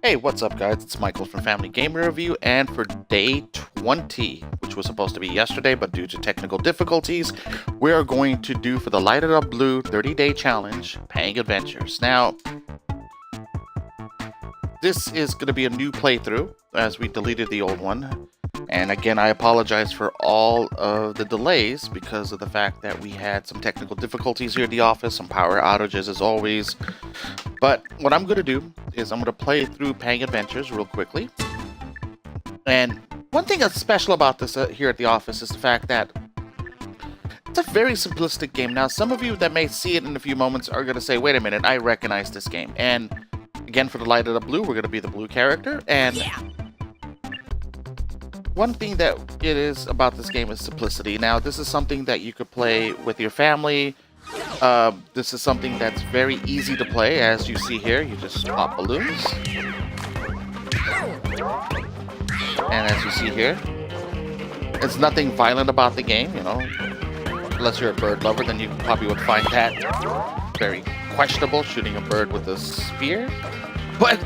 Hey, what's up, guys? It's Michael from Family Gamer Review, and for day 20, which was supposed to be yesterday, but due to technical difficulties, we are going to do for the Light It Up Blue 30-day challenge, Pang Adventures. Now, this is going to be a new playthrough, as we deleted the old one. And again, I apologize for all of the delays because of the fact that we had some technical difficulties here at the office, some power outages as always. But what I'm going to do is I'm going to play through Pang Adventures real quickly. And one thing that's special about this here at the office is the fact that it's a very simplistic game. Now, some of you that may see it in a few moments are going to say, wait a minute, I recognize this game. And again, for the Light It Up Blue, we're going to be the blue character. And one thing that it is about this game is simplicity. Now, this is something that you could play with your family. This is something that's very easy to play. As you see here, you just pop balloons. And as you see here, it's nothing violent about the game, you know. Unless you're a bird lover, then you probably would find that very questionable, shooting a bird with a spear. But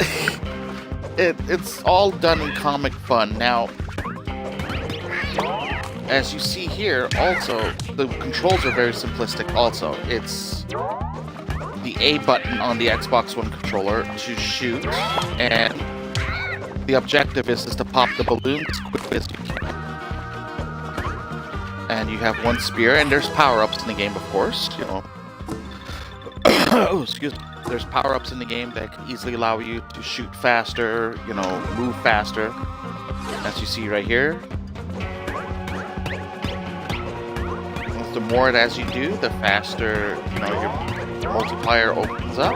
it's all done in comic fun. Now, as you see here, also, the controls are very simplistic also. It's the A button on the Xbox One controller to shoot, and the objective is to pop the balloon as quickly as you can. And you have one spear, and there's power-ups in the game, of course, you know. Oh, excuse me. There's power-ups in the game that can easily allow you to shoot faster, you know, move faster. As you see right here. The more as you do, the faster, you know, your multiplier opens up.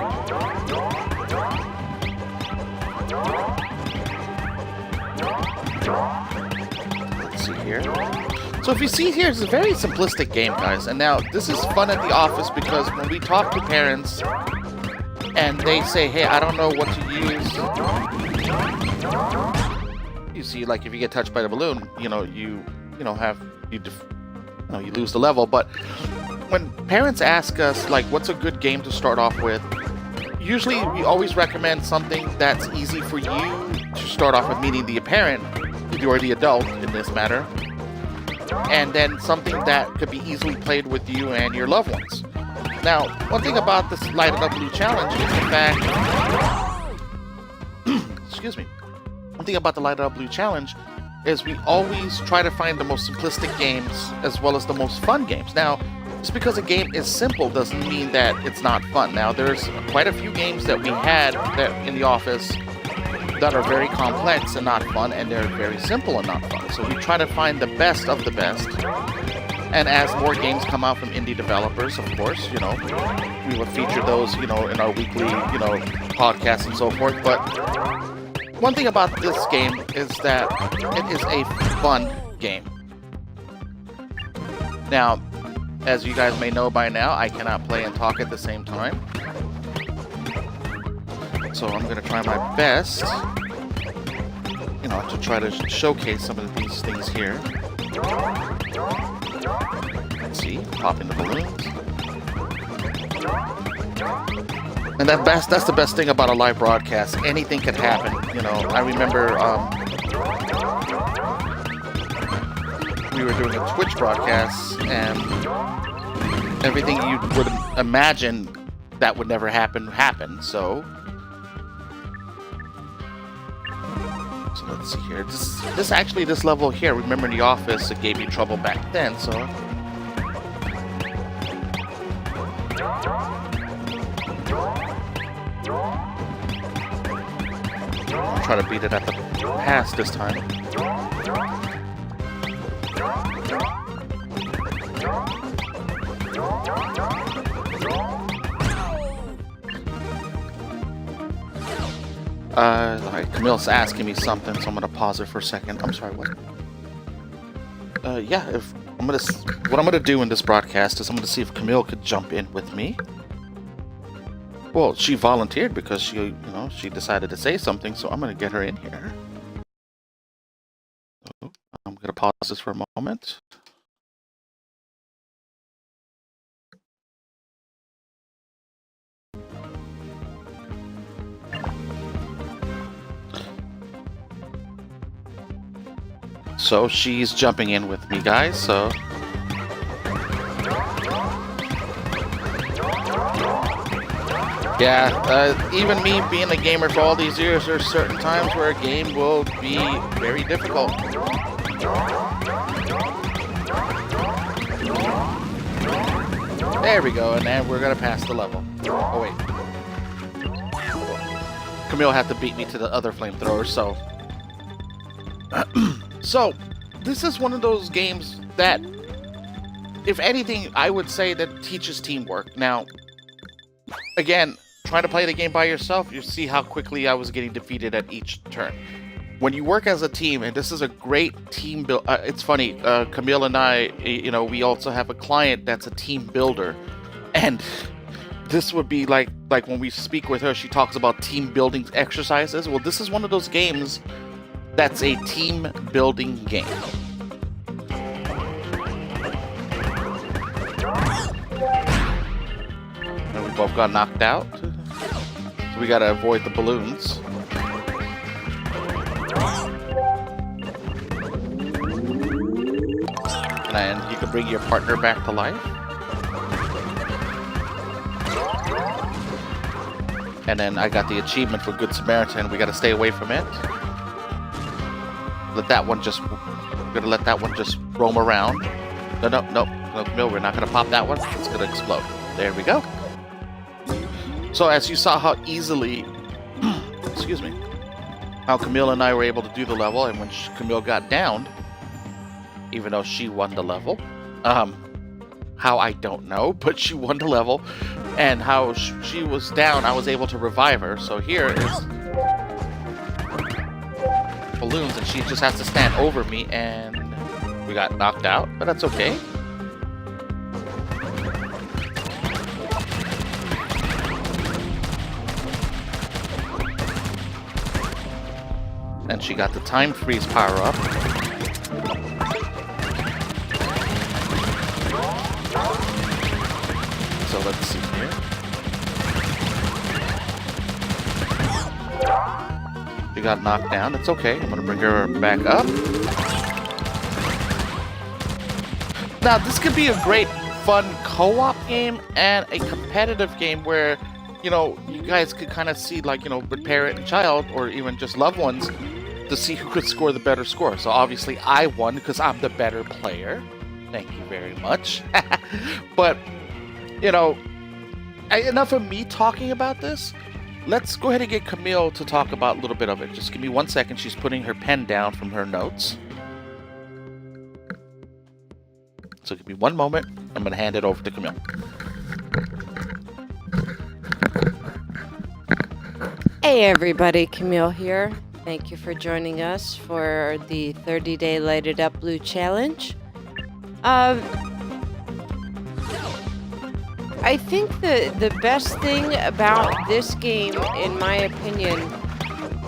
Let's see here. So if you see here, it's a very simplistic game, guys. And now, this is fun at the office because when we talk to parents and they say, hey, I don't know what to use. You see, like, if you get touched by the balloon, you lose the level. But when parents ask us, like, what's a good game to start off with, usually we always recommend something that's easy for you to start off with, meaning the parent, or the adult in this matter, and then something that could be easily played with you and your loved ones. Now, one thing about this Light It Up Blue challenge is the fact excuse me. One thing about the Light It Up Blue challenge is we always try to find the most simplistic games as well as the most fun games. Now, just because a game is simple doesn't mean that it's not fun. Now, there's quite a few games that we had that in the office that are very complex and not fun, and they're very simple and not fun. So we try to find the best of the best. And as more games come out from indie developers, of course, you know, we will feature those, you know, in our weekly, you know, podcasts and so forth. But one thing about this game is that it is a fun game. Now, as you guys may know by now, I cannot play and talk at the same time. So I'm going to try my best, you know, to try to showcase some of these things here. Let's see, popping the balloons. And that's the best thing about a live broadcast. Anything can happen, you know. I remember we were doing a Twitch broadcast, and everything you would imagine that would never happen happened. So let's see here. This level here, remember in the office, it gave you trouble back then, so I'll try to beat it at the pass this time. Alright, Camille's asking me something, so I'm gonna pause it for a second. I'm sorry, what? Yeah, what I'm gonna do in this broadcast is I'm gonna see if Camille could jump in with me. Well, she volunteered because she decided to say something, so I'm gonna get her in here. So, I'm gonna pause this for a moment. So she's jumping in with me, guys, so... Yeah, even me being a gamer for all these years, there's certain times where a game will be very difficult. There we go, and then we're gonna pass the level. Oh wait. Camille had to beat me to the other flamethrower, so... So, this is one of those games that, if anything, I would say that teaches teamwork. Now, again, trying to play the game by yourself, you see how quickly I was getting defeated at each turn. When you work as a team, and this is a great team build. It's funny, Camille and I, you know, we also have a client that's a team builder, and this would be like when we speak with her, she talks about team building exercises. Well, this is one of those games that's a team building game. And we both got knocked out, so we gotta avoid the balloons. And you can bring your partner back to life. And then I got the achievement for Good Samaritan. We gotta stay away from it. We're gonna let that one just roam around. No, we're not gonna pop that one. It's gonna explode. There we go. So as you saw how easily, excuse me, how Camille and I were able to do the level, and when Camille got downed, even though she won the level, how I don't know, but she won the level, and how she was down, I was able to revive her. So here is balloons, and she just has to stand over me, and we got knocked out, but that's okay. And she got the time freeze power up. So let's see here. She got knocked down. It's okay. I'm gonna bring her back up. Now this could be a great, fun co-op game and a competitive game where, you know, you guys could kind of see, like, you know, with parent and child, or even just loved ones, to see who could score the better score. So obviously I won because I'm the better player. Thank you very much. But, you know, enough of me talking about this. Let's go ahead and get Camille to talk about a little bit of it. Just give me 1 second. She's putting her pen down from her notes. So give me one moment. I'm going to hand it over to Camille. Hey everybody, Camille here. Thank you for joining us for the 30-day Lighted Up Blue Challenge. I think the best thing about this game, in my opinion,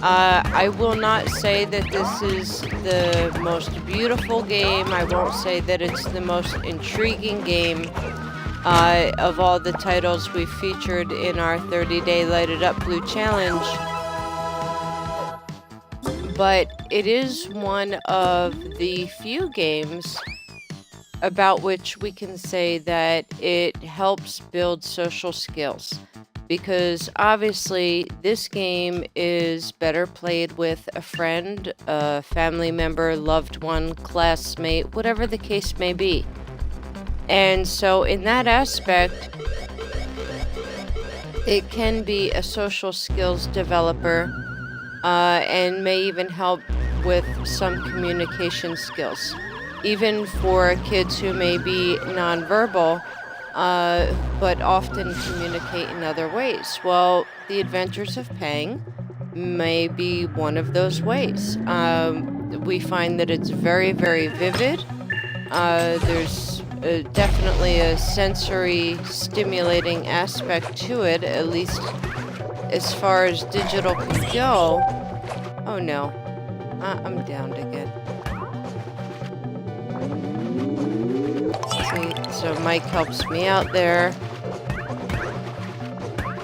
I will not say that this is the most beautiful game. I won't say that it's the most intriguing game of all the titles we've featured in our 30-day Lighted Up Blue Challenge. But it is one of the few games about which we can say that it helps build social skills. Because obviously this game is better played with a friend, a family member, loved one, classmate, whatever the case may be. And so in that aspect, it can be a social skills developer, and may even help with some communication skills. Even for kids who may be nonverbal, but often communicate in other ways. Well, The Adventures of Pang may be one of those ways. We find that it's very, very vivid. There's definitely a sensory stimulating aspect to it, at least as far as digital can go. Oh no, I'm downed again. See, so Mike helps me out there.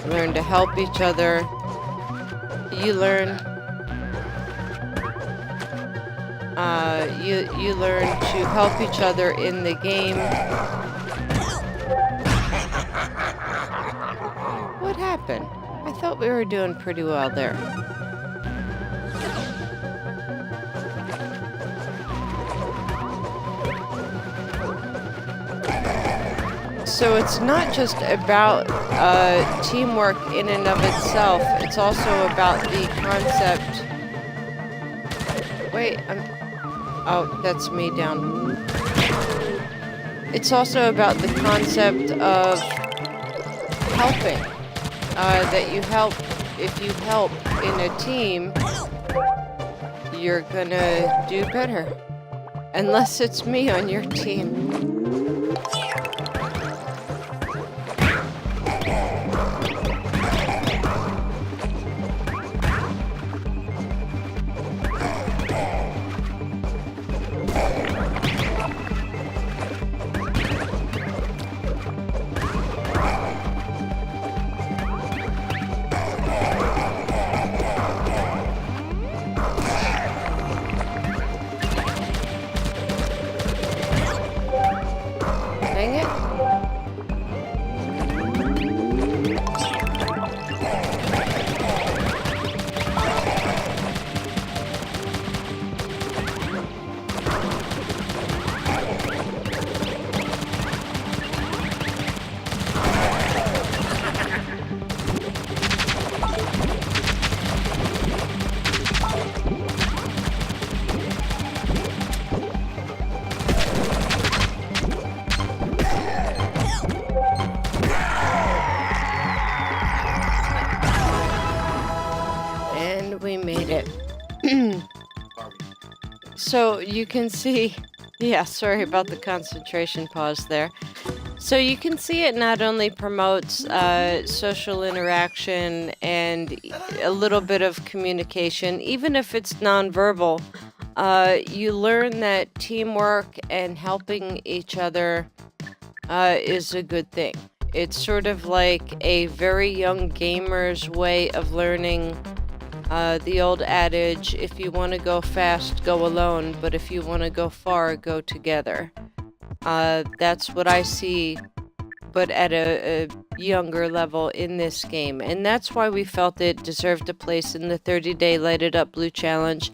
Learn to help each other. You learn. You learn to help each other in the game. What happened? I thought we were doing pretty well there. So it's not just about teamwork in and of itself. It's also about the concept. Wait, oh, that's me down. It's also about the concept of helping. That you help. If you help in a team, you're gonna do better. Unless it's me on your team. Dang it. And we made it. So you can see, yeah, sorry about the concentration pause there. So you can see it not only promotes social interaction and a little bit of communication, even if it's nonverbal. You learn that teamwork and helping each other is a good thing. It's sort of like a very young gamer's way of learning the old adage, if you want to go fast, go alone, but if you want to go far, go together. That's what I see, but at a younger level in this game. And that's why we felt it deserved a place in the 30-day Light It Up Blue Challenge.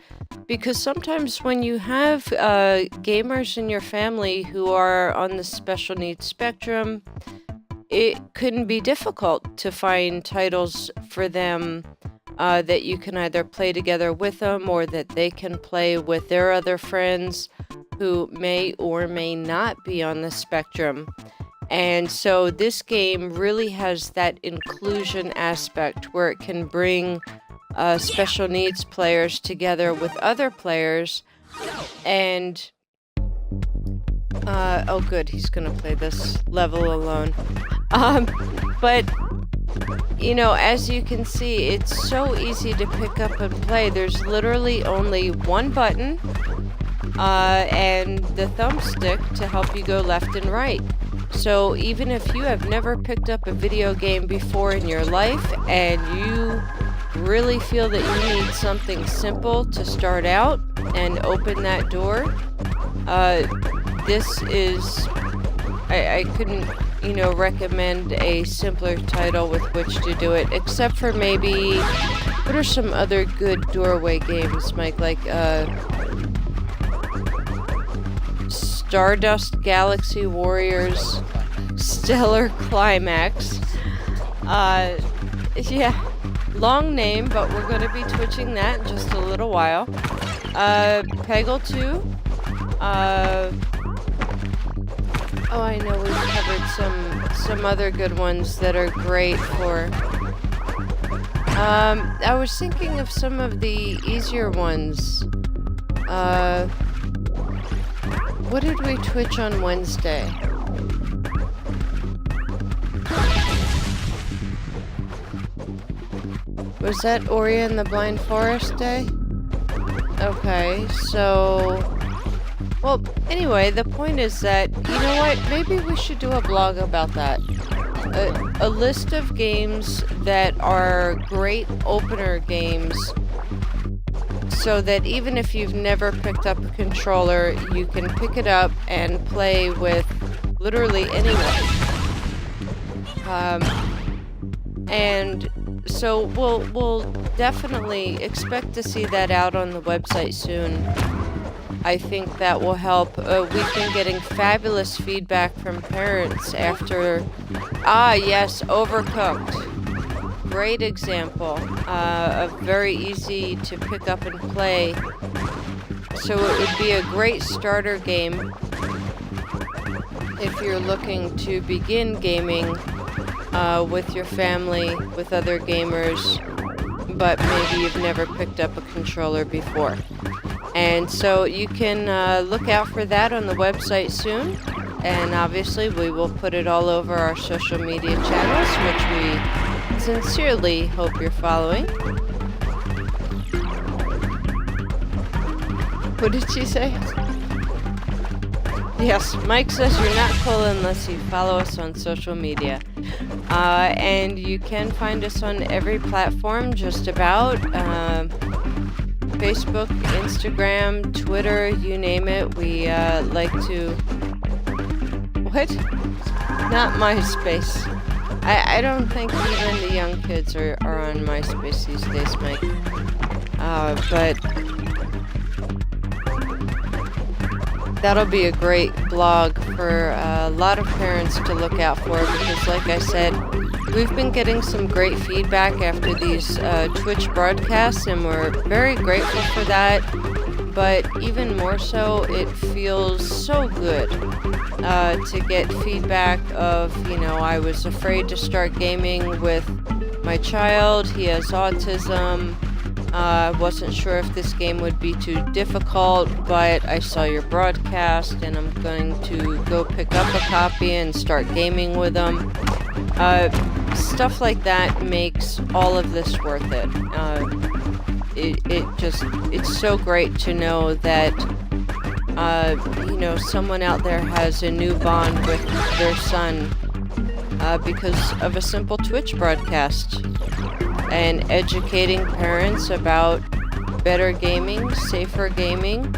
Because sometimes when you have gamers in your family who are on the special needs spectrum, it can be difficult to find titles for them that you can either play together with them or that they can play with their other friends who may or may not be on the spectrum. And so this game really has that inclusion aspect where it can bring special needs players together with other players. And oh good, he's gonna play this level alone. But you know, as you can see, it's so easy to pick up and play. There's literally only one button and the thumbstick to help you go left and right. So even if you have never picked up a video game before in your life and you really feel that you need something simple to start out and open that door, this is, I couldn't, you know, recommend a simpler title with which to do it, except for maybe, what are some other good doorway games, Mike? Like, Stardust Galaxy Warriors, Stellar Climax. Yeah, long name, but we're going to be twitching that in just a little while. Peggle 2. Oh, I know we've covered some other good ones that are great for. I was thinking of some of the easier ones. What did we twitch on Wednesday? Was that Ori and the Blind Forest Day? Okay, so... Well, anyway, the point is that, you know what, maybe we should do a blog about that. A list of games that are great opener games so that even if you've never picked up a controller, you can pick it up and play with literally anyone. And so we'll definitely expect to see that out on the website soon. I think that will help. We've been getting fabulous feedback from parents after... yes, Overcooked. Great example of very easy to pick up and play. So it would be a great starter game if you're looking to begin gaming with your family, with other gamers, but maybe you've never picked up a controller before. And so you can look out for that on the website soon. And obviously we will put it all over our social media channels, which we sincerely hope you're following. What did she say? Yes, Mike says you're not cool unless you follow us on social media. And you can find us on every platform, just about. Facebook, Instagram, Twitter, you name it. We like to... What? Not MySpace. I don't think even the young kids are on MySpace these days, Mike. But that'll be a great blog for a lot of parents to look out for, because like I said, we've been getting some great feedback after these Twitch broadcasts, and we're very grateful for that. But even more so, it feels so good to get feedback of, I was afraid to start gaming with my child. He has autism. I wasn't sure if this game would be too difficult, but I saw your broadcast and I'm going to go pick up a copy and start gaming with them. Stuff like that makes all of this worth it. It's so great to know that someone out there has a new bond with their son because of a simple Twitch broadcast, and educating parents about better gaming, safer gaming,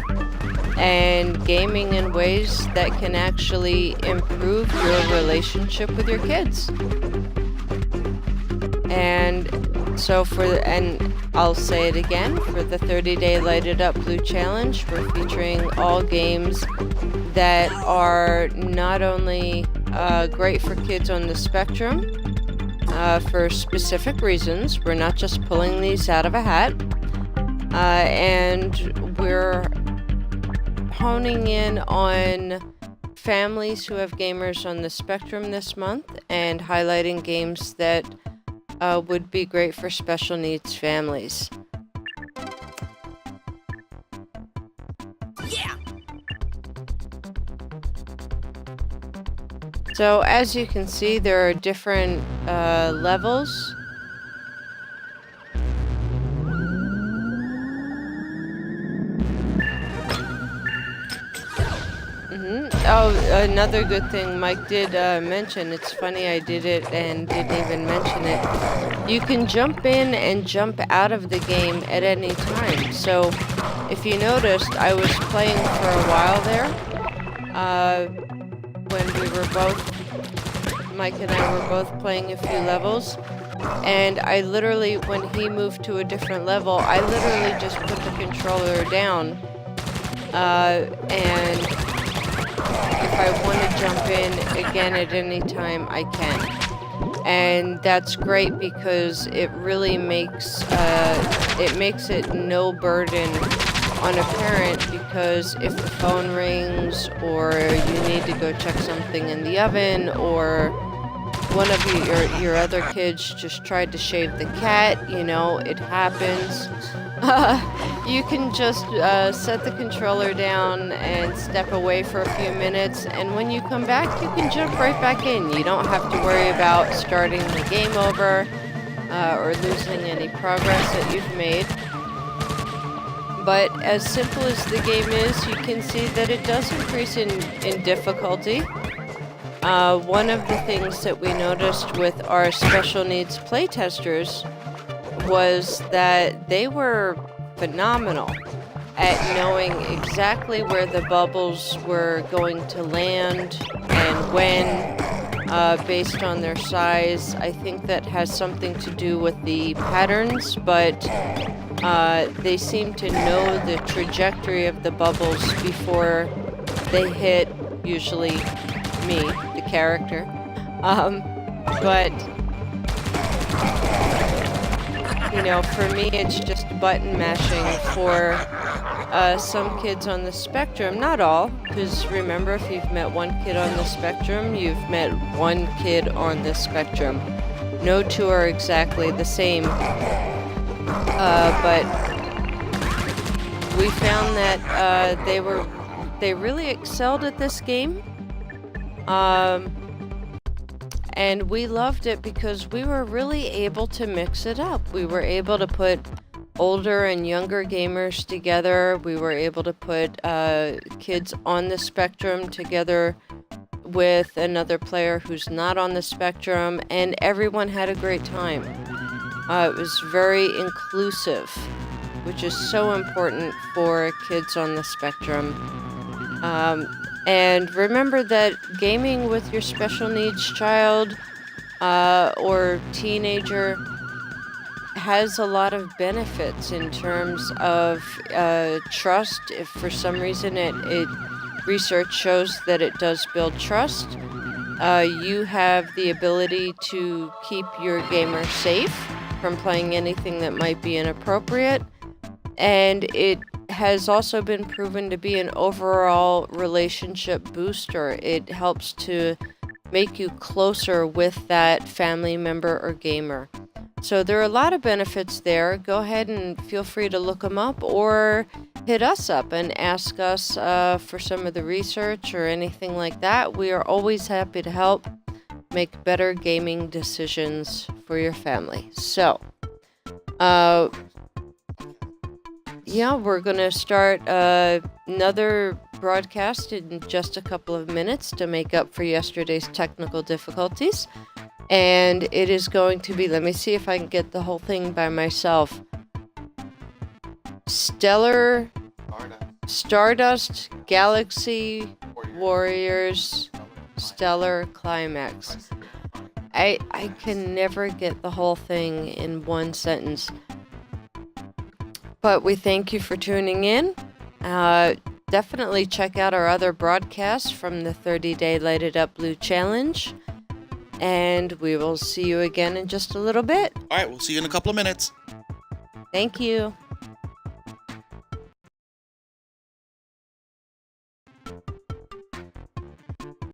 and gaming in ways that can actually improve your relationship with your kids. And so and I'll say it again, for the 30-day Light It Up Blue Challenge, we're featuring all games that are not only great for kids on the spectrum for specific reasons. We're not just pulling these out of a hat. And we're honing in on families who have gamers on the spectrum this month and highlighting games that would be great for special needs families. Yeah. So as you can see, there are different levels. Oh, another good thing Mike did mention, it's funny I did it and didn't even mention it. You can jump in and jump out of the game at any time. So if you noticed, I was playing for a while there when we were both, Mike and I were both playing a few levels. And I literally, when he moved to a different level, I literally just put the controller down and if I want to jump in again at any time, I can. And that's great because it really makes it no burden on a parent, because if the phone rings or you need to go check something in the oven, or one of your other kids just tried to shave the cat, it happens. You can just set the controller down and step away for a few minutes, and when you come back, you can jump right back in. You don't have to worry about starting the game over or losing any progress that you've made. But as simple as the game is, you can see that it does increase in difficulty. One of the things that we noticed with our special needs playtesters was that they were phenomenal at knowing exactly where the bubbles were going to land and when, based on their size. I think that has something to do with the patterns, but they seem to know the trajectory of the bubbles before they hit, usually me, the character. But you know, for me, it's just button mashing. For some kids on the spectrum, not all, because remember, if you've met one kid on the spectrum, you've met one kid on the spectrum. No two are exactly the same. But we found that they really excelled at this game. And we loved it because we were really able to mix it up. We were able to put older and younger gamers together. We were able to put kids on the spectrum together with another player who's not on the spectrum, and everyone had a great time. It was very inclusive, which is so important for kids on the spectrum. And remember that gaming with your special needs child or teenager has a lot of benefits in terms of trust. If for some reason research shows that it does build trust, you have the ability to keep your gamer safe from playing anything that might be inappropriate. And it has also been proven to be an overall relationship booster. It helps to make you closer with that family member or gamer. So there are a lot of benefits there. Go ahead and feel free to look them up or hit us up and ask us for some of the research or anything like that. We are always happy to help make better gaming decisions for your family. So, yeah, we're going to start another broadcast in just a couple of minutes to make up for yesterday's technical difficulties. And it is going to be, let me see if I can get the whole thing by myself. Stardust Galaxy Warriors Stellar Climax. I can never get the whole thing in one sentence. But we thank you for tuning in. Definitely check out our other broadcasts from the 30-day Light It Up Blue Challenge. And we will see you again in just a little bit. All right, we'll see you in a couple of minutes. Thank you.